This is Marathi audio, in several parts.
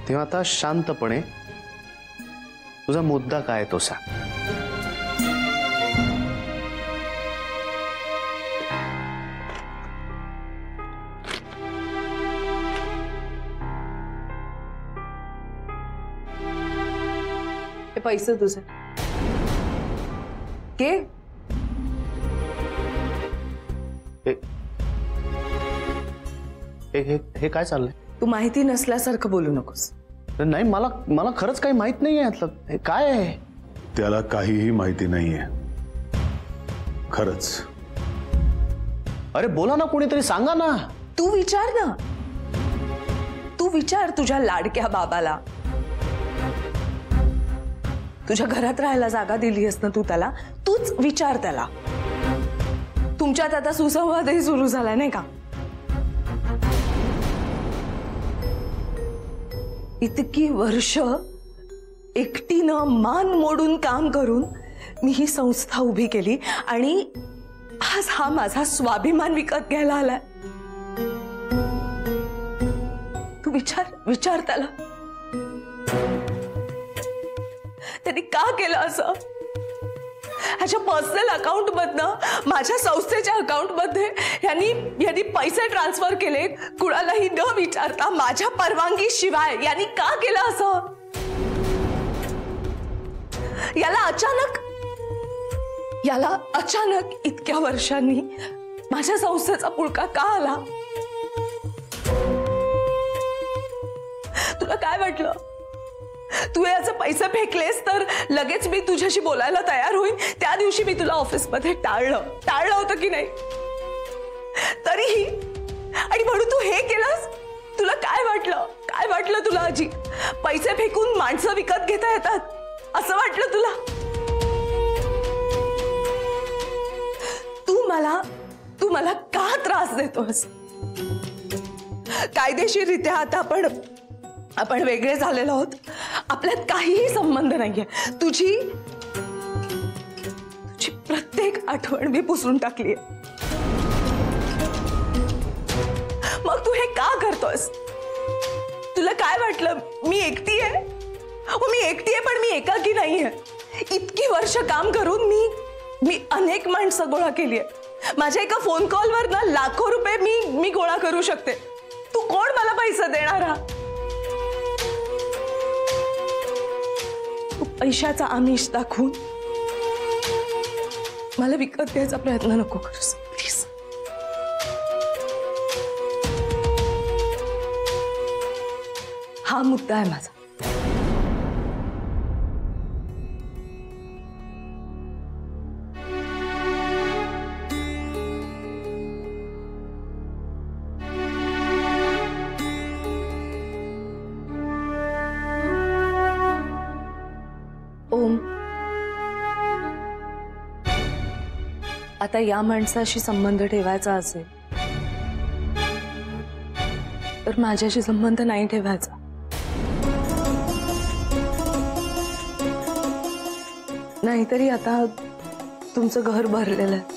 तेव्हा आता शांतपणे तुझा मुद्दा काय तो सांग। हे पैसे तुझे के हे काय चाललंय? तू माहिती नसल्यासारखं बोलू नकोस। नाही, मला मला खरंच काही माहित नाहीये यातलं। हे काय आहे? त्याला काहीही माहिती नाहीये खरंच। अरे बोला ना, कोणीतरी सांगा ना। तू विचार ना, तू विचार तुझ्या लाडक्या बाबाला। तुझ्या घरात राहायला जागा दिलीस ना तू त्याला, तूच विचार त्याला। तुमच्यात आता सुसंवादही सुरू झालाय नाही का? इतकी वर्ष एकटीनं मान मोडून काम करून मी ही संस्था उभी केली आणि आज हा माझा स्वाभिमान विकत घ्यायला आलाय। तू विचार त्याला, त्यांनी का केलं असं? ह्याच्या पर्सनल अकाउंट मधनं माझ्या संस्थेच्या अकाउंट मध्ये यांनी पैसे ट्रान्सफर केले, कुणालाही न विचारता माझ्या परवानगी शिवाय। यांनी का केलं असं? याला अचानक इतक्या वर्षांनी माझ्या संस्थेचा पुळका का आला? तुला काय वाटलं तू याचे पैसे फेकलेस तर लगेच मी तुझ्याशी बोलायला तयार होईन? त्या दिवशी मी तुला ऑफिस मध्ये टाळलं होतं की नाही? तरीही आणि म्हणून तू हे केलंस? तुला काय वाटलं तुला आजी? पैसे फेकून माणसं विकत घेता येतात असं वाटलं तुला? तू मला का त्रास देतोस? कायदेशीररित्या आता आपण वेगळे झालेलो आहोत, आपल्यात काहीही संबंध नाहीये। तुझी प्रत्येक आठवण मी पुसून टाकलीये। मग तू हे का करतोस? तुला काय वाटलं मी एकटी आहे? हो मी एकटी आहे, पण मी एकाकी नाहीये। इतकी वर्ष काम करून मी अनेक माणसं गोळा केली आहे। माझ्या एका फोन कॉलवर ना लाखो रुपये मी गोळा करू शकते। तू कोण मला पैसे देणारा? पैशाचा आमिष दाखवून मला विकत घ्यायचा प्रयत्न नको करूस प्लीज। हा मुद्दा आहे माझा। ओम, आता या माणसाशी संबंध ठेवायचा असेल तर माझ्याशी संबंध नाही ठेवायचा। नाहीतरी आता तुमचं घर भरलेलं आहे।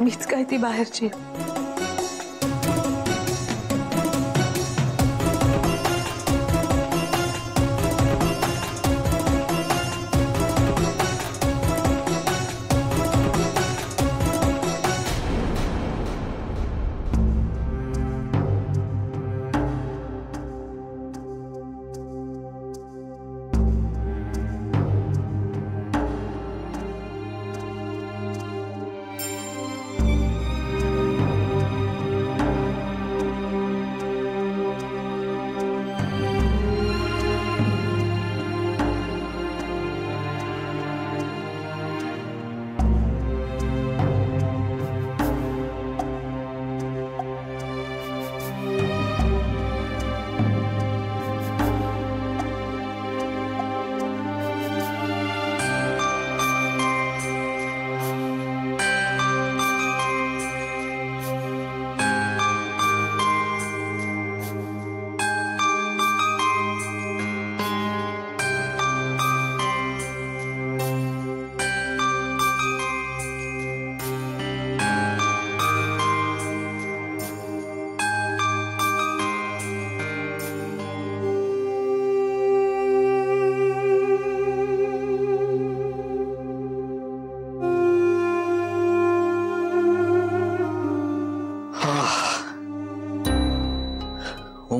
मीच काय ती बाहेरची?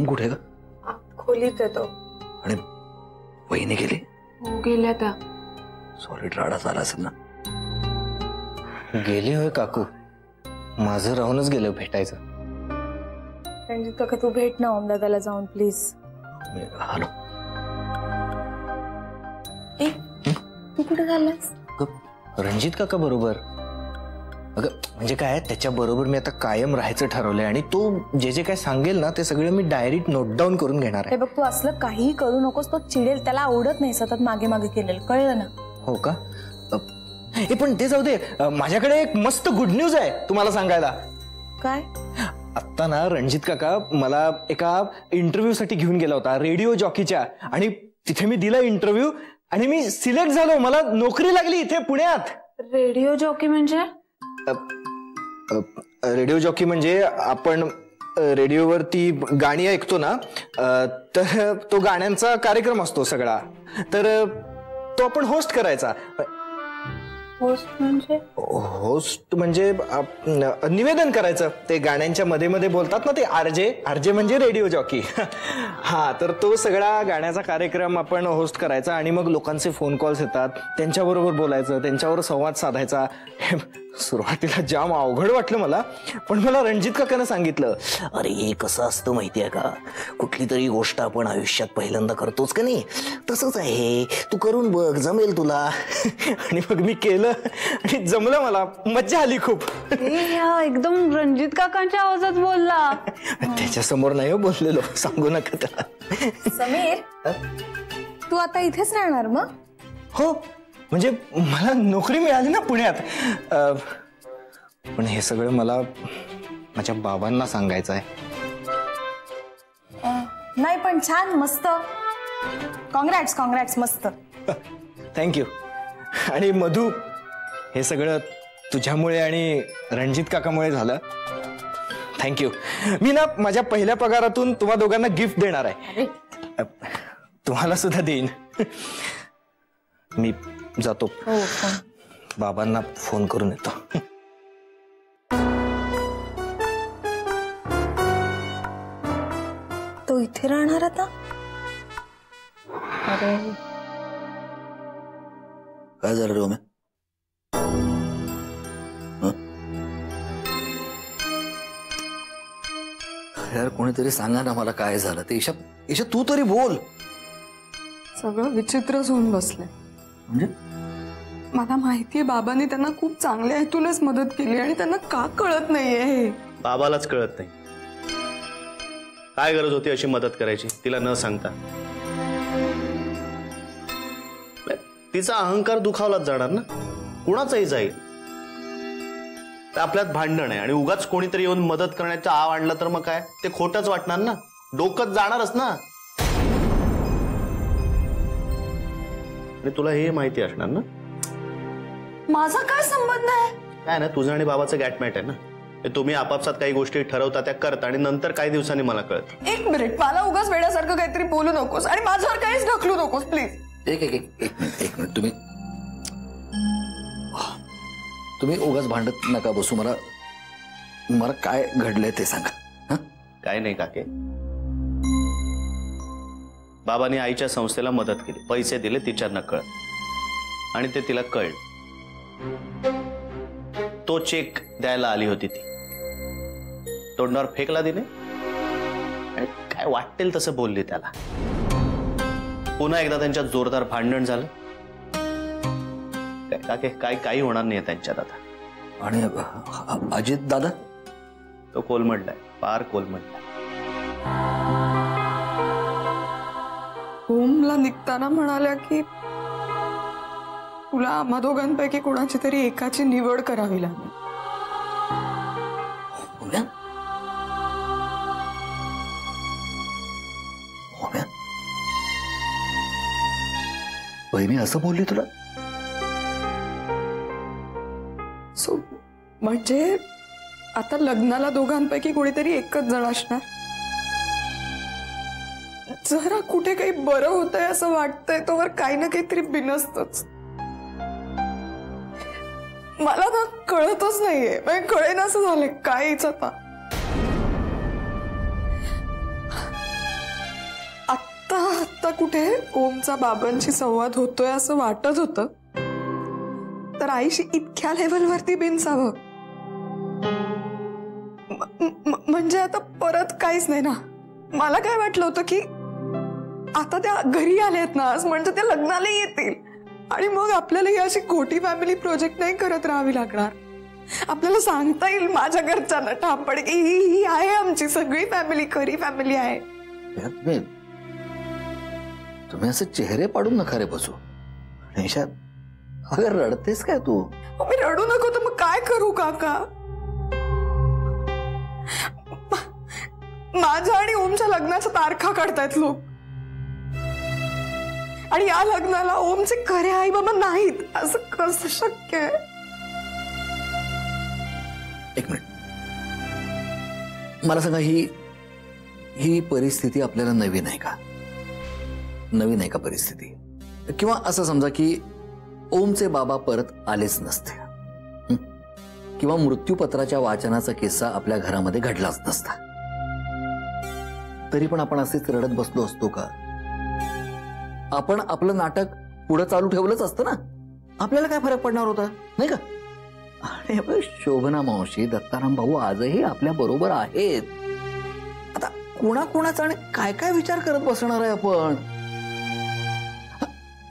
कुठे का? खोलीत येतो. आणि वहिनी गेली? हो गेल्या त्या. सॉरी, राडा झाला असेल ना. गेली होय काकू? माझं राहूनच गेलं भेटायचं. रणजित काका तू भेट ना ओमदादाला जाऊन प्लीज. हॅलो, तू कुठे चाललास? रणजित काका बरोबर. अगं म्हणजे काय, त्याच्या बरोबर मी आता कायम राहायचं ठरवलंय आणि तो जे जे काय सांगेल ना ते सगळं मी डायरीत नोट डाऊन करून घेणार आहे. बघ तू असलं काही करू नकोस, तो चिडेल. त्याला आवडत नाही सतत मागे मागे केलेलं, कळलं ना? हो का? हे पण ते जाऊ दे, माझ्याकडे एक मस्त गुड न्यूज आहे तुम्हाला सांगायला. काय? आत्ता ना रणजित काका मला एका इंटरव्ह्यू साठी घेऊन गेला होता, रेडिओ जॉकीच्या. आणि तिथे मी दिला इंटरव्ह्यू आणि मी सिलेक्ट झालो. मला नोकरी लागली इथे पुण्यात. रेडिओ जॉकी म्हणजे? रेडिओ जॉकी म्हणजे आपण रेडिओवरती गाणी ऐकतो ना, तर तो गाण्यांचा कार्यक्रम असतो सगळा, तर तो आपण होस्ट करायचा. होस्ट म्हणजे? होस्ट म्हणजे निवेदन करायचं. ते गाण्यांच्या मध्ये मध्ये बोलतात ना ते आरजे म्हणजे रेडिओ जॉकी. हा, तर तो सगळा गाण्याचा कार्यक्रम आपण होस्ट करायचा आणि मग लोकांचे फोन कॉल्स येतात, त्यांच्याबरोबर बोलायचं, त्यांच्यावर संवाद साधायचा. सुरुवातीला जाम अवघड वाटलं मला, पण मला रणजित काकानं सांगितलं, अरे कसं असतं माहितीये का, कुठली तरी गोष्ट आपण आयुष्यात पहिल्यांदा करतोच का नाही, तसंच आहे, तू करून बघ, जमेल तुला. आणि मग मी केलं आणि जमलं, मला मज्जा आली खूप. एकदम रणजित काकांच्या आवाजात बोलला. त्याच्यासमोर नाही हो बोललेलो, सांगू नका त्याला. समीर, तू आता इथेच राहणार मग? हो, म्हणजे मला नोकरी मिळाली ना पुण्यात. पण हे सगळं मला माझ्या बाबांना सांगायचं आहे. नाही पण छान, मस्त. कॉंग्रॅट्स, मस्त. थँक्यू. आणि मधू, हे सगळं तुझ्यामुळे आणि रणजित काकामुळे झालं. थँक्यू. मी ना माझ्या पहिल्या पगारातून तुम्हा दोघांना गिफ्ट देणार आहे. तुम्हाला सुद्धा देईन. मी जातो, बाबांना फोन करून येतो. तो इथे राहणार आता? अरे काय झालं रे ओमे? यार कोणीतरी सांगा ना मला काय झालं ते. ईशा तू तरी बोल. सगळं विचित्रच होऊन बसलंय. म्हणजे मला माहितीये बाबांनी त्यांना खूप चांगल्या हेतूनच मदत केली आणि त्यांना का कळत नाहीये. बाबालाच कळत नाही. काय गरज होती अशी मदत करायची तिला न सांगता? तिचा अहंकार दुखावलाच जाणार ना, कुणाचाही जाईल. आपल्यात भांडण आहे आणि उगाच कोणीतरी येऊन मदत करण्याचा आव आणला तर मग काय, ते खोटच वाटणार ना, डोकंच जाणारच ना. आणि तुला हे माहिती असणार ना. माझा काय संबंध आहे? काय ना, तुझं आणि बाबाचं गॅटमॅट आहे ना. तुम्ही आपापसात काही गोष्टी ठरवता, त्या करता आणि नंतर काही दिवसांनी मला कळत. एक मिनिट, मला उगाच वेड्यासारखं काहीतरी बोलू नकोस आणि माझ्यावर काहीच ढकलू नकोस प्लीज. एक मिनिट तुम्ही उगाच भांडत नका बसू. मला काय घडलंय ते सांगा. काय नाही काके, बाबांनी आईच्या संस्थेला मदत केली, पैसे दिले तिच्या नकळत आणि ते तिला कळलं. तो चेक द्यायला आली होती ती, तोंडावर फेकला तिने आणि काय वाटेल तसं बोलली त्याला. पुन्हा एकदा त्यांच्यात जोरदार भांडण झालं. काके काही होणार नाही त्यांच्यात आता. आणि अजित दादा तो कोलमडलाय, फार कोलमडलाय. होमला निघताना म्हणाल्या की तुला आम्हा दोघांपैकी कोणाची तरी एकाची निवड करावी लागेल. बहिणी असं बोलली तुला? सो म्हणजे आता लग्नाला दोघांपैकी कोणीतरी एकच जण असणार. जरा कुठे काही बरं होतंय असं वाटतंय तोवर काही ना काहीतरी बिनसतच. मला ना कळतच नाहीये, कळेन असं झालंय काहीच आता. कुठे ओमचा बाबांशी संवाद होतोय असं वाटत होतं, तर आईशी इतक्या लेवलवरती बिनसावं म्हणजे आता परत काहीच नाही ना. मला काय वाटलं होतं की आता त्या घरी आल्यात ना, आज म्हणजे त्या लग्नाला येतील आणि मग आपल्याला ही अशी खोटी फॅमिली प्रोजेक्ट नाही करत राहावी लागणार. आपल्याला सांगता येईल माझ्या घरच्यांना ठापड की ही आहे आमची सगळी फॅमिली, खरी फॅमिली आहे. तुम्ही असं चेहरे पाडून नका रे बसू. अगं रडतेस काय तू? मी रडू नको तर मग काय करू काका? माझ्या आणि ओमच्या लग्नाच्या तारखा काढतायत लोक आणि या लग्नाला ओमचे खरे आई बाबा नाहीत, असं कसं शक्य आहे? एक मिनिट, मला सांगा, ही परिस्थिती आपल्याला नवीन आहे का? नवीन आहे का परिस्थिती? किंवा असं समजा की ओमचे बाबा परत आलेच नसते, किंवा मृत्यूपत्राच्या वाचनाचा किस्सा आपल्या घरामध्ये घडलाच नसता, तरी पण आपण असेच रडत बसलो असतो का? आपण आपलं नाटक पुढे चालू ठेवलंच असतं ना. आपल्याला काय फरक पडणार होता, नाही का? आणि शोभना मावशी, दत्ताराम भाऊ आजही आपल्या बरोबर आहेत. आता कोणाकोणाचा आणि काय काय विचार करत बसणार आहे आपण?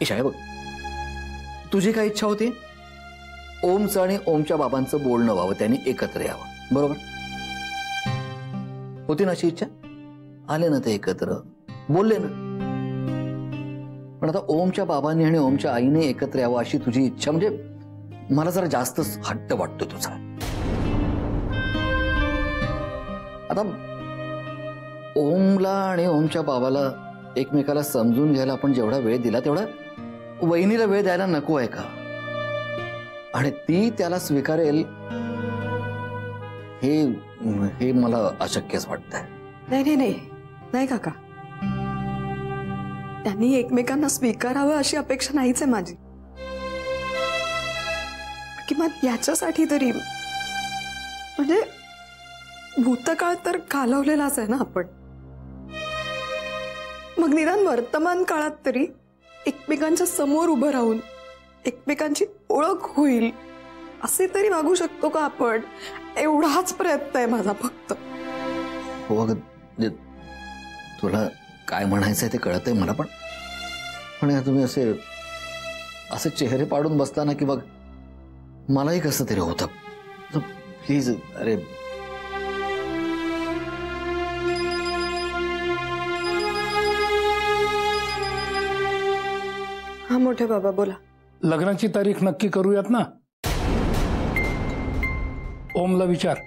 ईशा, बघ, तुझी काय इच्छा होती? ओमचं आणि ओमच्या बाबांचं बोलणं व्हावं, त्यांनी एकत्र यावं, बरोबर होती ना अशी इच्छा? आले ना ते एकत्र, बोलले ना. पण आता ओमच्या बाबांनी आणि ओमच्या आईने एकत्र यावं अशी तुझी इच्छा, म्हणजे मला जरा जास्तच हट्ट वाटतो तुझा. आता ओमला आणि ओमच्या बाबाला एकमेकाला समजून घ्यायला आपण जेवढा वेळ दिला तेवढा वहिनीला वेळ द्यायला नको आहे का? आणि ती त्याला स्वीकारेल हे मला अशक्यच वाटतंय. नाही काका, त्यांनी एकमेकांना स्वीकारावं अशी अपेक्षा नाहीच आहे माझी. किंवा याच्यासाठी तरी म्हणजे भूतकाळ तर घालवलेलाच आहे ना आपण, मग निदान वर्तमान काळात तरी एकमेकांच्या समोर उभं राहून एकमेकांची ओळख होईल असे तरी वागू शकतो का आपण? एवढाच प्रयत्न आहे माझा फक्त. हो अगं, तुला काय म्हणायचंय ते कळतंय मला, पण तुम्ही असे चेहरे पाडून बसला ना की बघ मलाही कसं तरी होतं. प्लीज, अरे हा मोठे बाबा बोला. लग्नाची तारीख नक्की करूयात ना? ओमला विचार.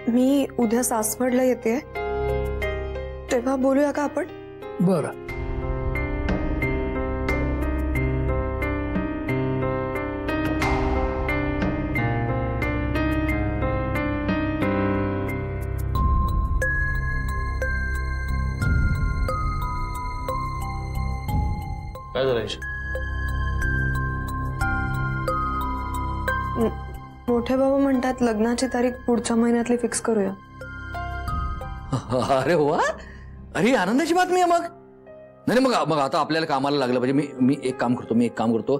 मी उद्या सासवडला येते, तेव्हा बोलूया का आपण? बरं. काय झालं? मोठे बाबा म्हणतात लग्नाची तारीख पुढच्या महिन्यातली फिक्स करूया. अरे वा, अरे आनंदाची बातमी आहे. मग नाही, मग आता आपल्याला कामाला लागलं पाहिजे. मी एक काम करतो,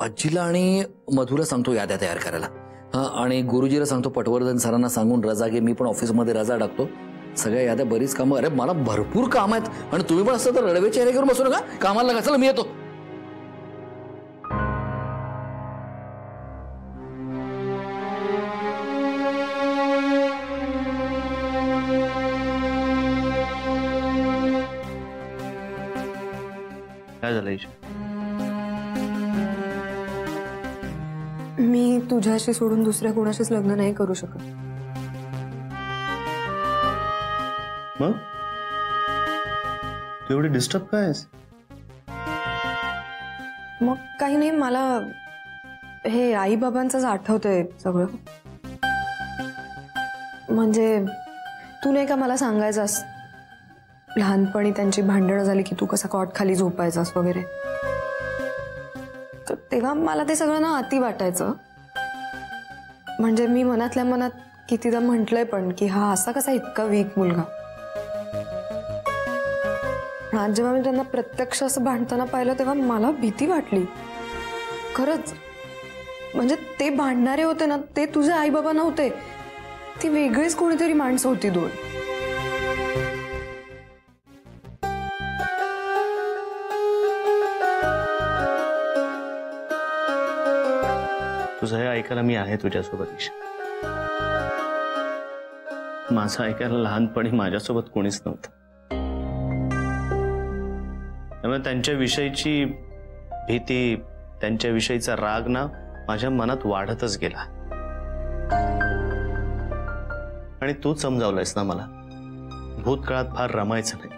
आजीला आणि मधुला सांगतो याद्या तयार करायला, आणि गुरुजीला सांगतो पटवर्धन सरांना सांगून रजा घे. मी पण ऑफिसमध्ये रजा टाकतो. सगळ्या याद्या, बरीच कामं. अरे मला भरपूर काम आहेत, आणि तुम्ही पण असं तर रडवे चेहरे करून बसू नका. कामाला लागा. चला मी येतो. काय झालं ईशा? मी तुझ्याशी सोडून दुसऱ्या कोणाशीच लग्न नाही करू शकत. मग तू एवढी डिस्टर्ब काय आहेस? मग काही नाही, मला हे आई बाबांचंच आठवतंय सगळं. म्हणजे तू नाही का मला सांगायचास लहानपणी त्यांची भांडणं झाली की तू कसा कॉट खाली झोपायचास वगैरे, तर तेव्हा मला ते सगळं ना अति वाटायचं. म्हणजे मी मनातल्या मनात कितीदा म्हटलंय पण की हा असा कसा इतका वीक मुलगा. पण आज जेव्हा मी त्यांना प्रत्यक्ष असं भांडताना पाहिलं तेव्हा मला भीती वाटली खरंच. म्हणजे ते भांडणारे होते ना, ते तुझे आई बाबा नव्हते, ती वेगळीच कोणीतरी माणसं होती दोन. तुझं हे ऐकायला मी आहे तुझ्यासोबत ईशा. माझं ऐकायला लहानपणी माझ्यासोबत कोणीच नव्हतं. त्यामुळे त्यांच्याविषयीची भीती, त्यांच्याविषयीचा राग ना माझ्या मनात वाढतच गेला. आणि तूच समजावलंयस ना मला, भूतकाळात फार रमायचं नाही.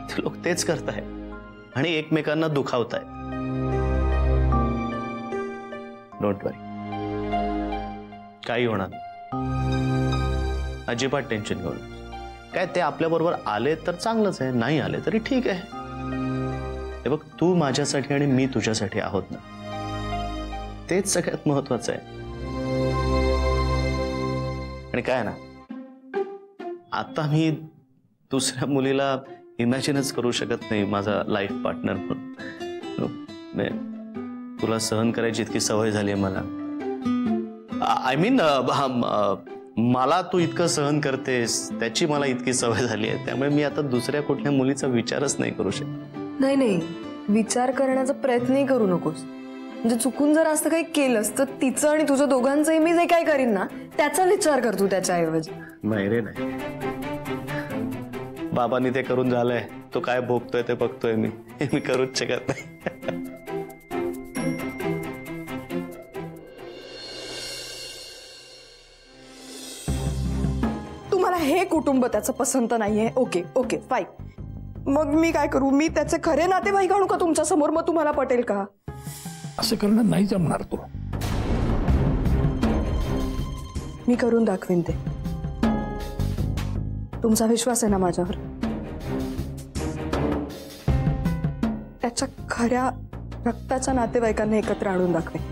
ते लोक तेच करतायत आणि एकमेकांना दुखावतायत. डोंट वरी, काही होणार नाही. अजिबात टेन्शन घेऊ नकोस. काय ते आपल्या बरोबर आले तर चांगलंच आहे, नाही आले तरी ठीक आहे. हे बघ, तू माझ्यासाठी आणि मी तुझ्यासाठी आहोत ना, तेच सगळ्यात महत्वाचं आहे. आणि काय ना, आता मी दुसऱ्या मुलीला इमॅजिनच करू शकत नाही माझा लाईफ पार्टनर म्हणून. तुला सहन करायची इतकी सवय झाली आहे मला. आय मीन मला तू इतकं सहन करतेस त्याची मला इतकी सवय झाली आहे. त्यामुळे मी आता दुसऱ्या कुठल्या मुलीचा विचारच नाही करू शकत. नाही नाही, विचार करण्याचा प्रयत्नही करू नकोस. म्हणजे चुकून जर असं काही केलंस तर तिचं आणि तुझं दोघांचंही मी जे काय करीन ना त्याचा विचार कर तू त्याच्याऐवजी. नाही रे नाही, बाबांनी ते करून झालंय. तो काय भोगतोय ते बघतोय मी, हे मी करूच शकत नाही. तुम्हाला हे कुटुंब त्याचं पसंत नाहीये. Okay okay fine. मग मी काय करू? मी त्याचे खरे नातेवाईक आणू का तुमच्या समोर? मग तुम्हाला पटेल का? असं करणं नाही जमणार तो. मी करून दाखवीन ते. तुमचा विश्वास आहे ना माझ्यावर? त्याच्या खऱ्या रक्ताच्या नातेवाईकांना एकत्र आणून दाखवेन.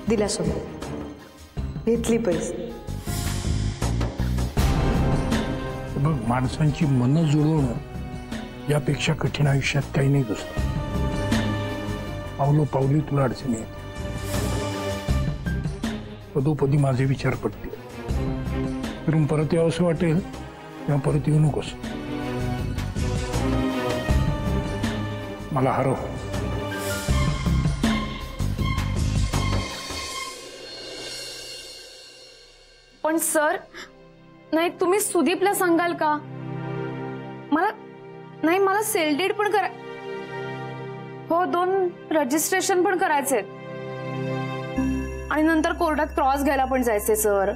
दिल्यासोबत घेतली पैसे. बघ, माणसांची मनं जुळवणं यापेक्षा कठीण आयुष्यात काही नाही दुसरं. पावलो पावली तुला अडचणी येते. पदोपदी माझे विचार पडतील. फिरून परत यावं असं वाटेल तेव्हा परत येऊ नकोस. मला हरव. पण सर, नाही तुम्ही सुदीपला सांगाल का? मला सेल डीड पण करा. हो, 2 रजिस्ट्रेशन पण करायचे आणि नंतर कोर्टात क्रॉस घ्यायला पण जायचे सर.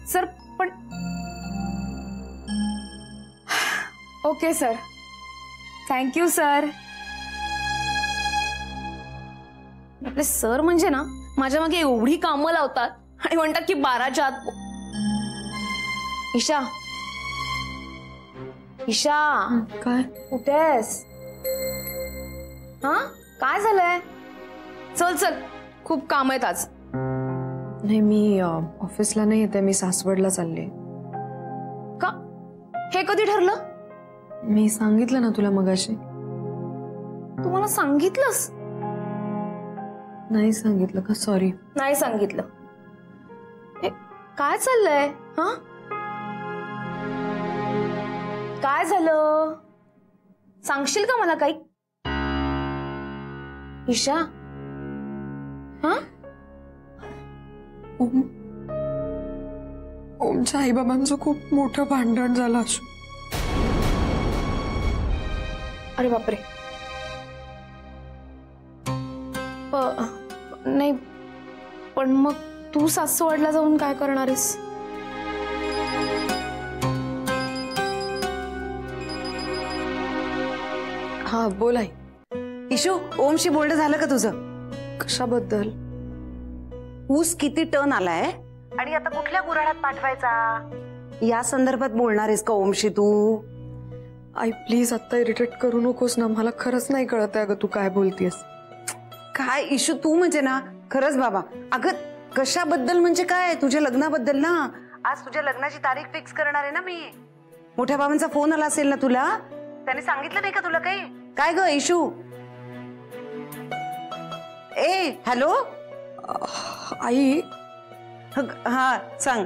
सर पण ओके सर, थँक्यू सर. आपले सर म्हणजे ना माझ्या मागे एवढी कामं लावतात आणि म्हणतात की 12च्या आत. ईशा, ईशा, काय? कुठेस? हा, काय झालंय? चल चल, खूप काम आहेत आज. नाही, मी ऑफिसला नाही येते. मी सासवडला चालले. का? हे कधी ठरलं? मी सांगितलं ना तुला मगाशी. तुम्हाला सांगितलंस? नाही सांगितलं का? सॉरी. नाही सांगितलं. हे काय चाललंय? हा, काय झालं? सांगशील का मला काही? ईशा, हा? ओमच्या आईबाबांचं खूप मोठं भांडण झालं असं. अरे बापरे. नाही, पण मग तू सासवडला जाऊन काय करणार आहेस? हा बोल आई. इशू, ओमशी बोलणं झालं का तुझं? कशाबद्दल? ऊस किती टन आलाय आणि आता कुठल्या गुऱ्हाळात पाठवायचा या संदर्भात बोलणार आहेस का ओमशी तू? आई प्लीज आता इरिटेट करू नकोस ना, मला खरंच नाही कळत आहे अगं तू काय बोलतेस. काय इशू तू म्हणजे ना खरंच बाबा. अगं कशाबद्दल म्हणजे काय, तुझ्या लग्नाबद्दल ना. आज तुझ्या लग्नाची तारीख फिक्स करणार आहे ना मी. मोठ्या बाबांचा फोन आला असेल ना तुला, त्याने सांगितलं नाही का तुला काही? काय ग इशू? ए हॅलो आई. हा सांग.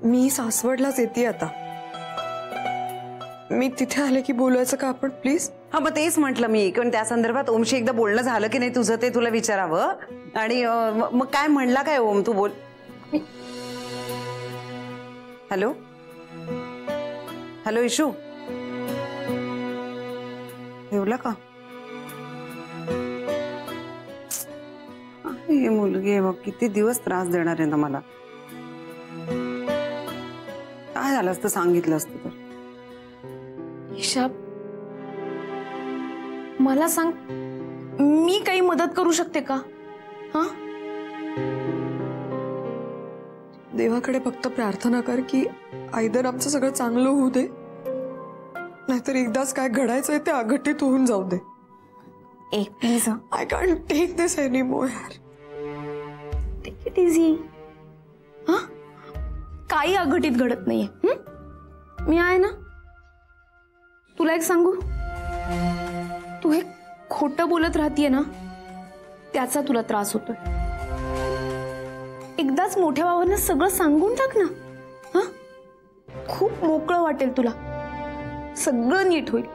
मी सासवडलाच येते आता. मी तिथे आले की बोलायचं का आपण प्लीज? हा मग तेच म्हटलं मी, कारण त्या संदर्भात ओमशी एकदा बोलणं झालं की नाही तुझं ते तुला विचारावं. आणि मग काय म्हणला काय ओम, तू बोल. हॅलो हॅलो इशू, ठेवला का? ही मुलगी आहे बघ, किती दिवस त्रास देणार आहे ना मला. काय झालं असतं सांगितलं असतं तर. ईशा मला सांग, मी काही मदत करू शकते का? हा देवाकडे फक्त प्रार्थना कर की आयदर आमचं सगळं चांगलं होऊ दे, नाहीतर एकदाच काय घडायचंय ते अघटित होऊन जाऊ दे. ए please I can't take this anymore. Take it easy. हा काही अघटित घडत नाहीये. मी आहे ना. तुला एक सांगू, तू हे खोटं बोलत राहतीये ना, त्याचा तुला त्रास होतोय. एकदाच मोठ्या बाबांना सगळं सांगून टाक ना. हा खूप मोकळं वाटेल तुला, सगळं नीट होईल.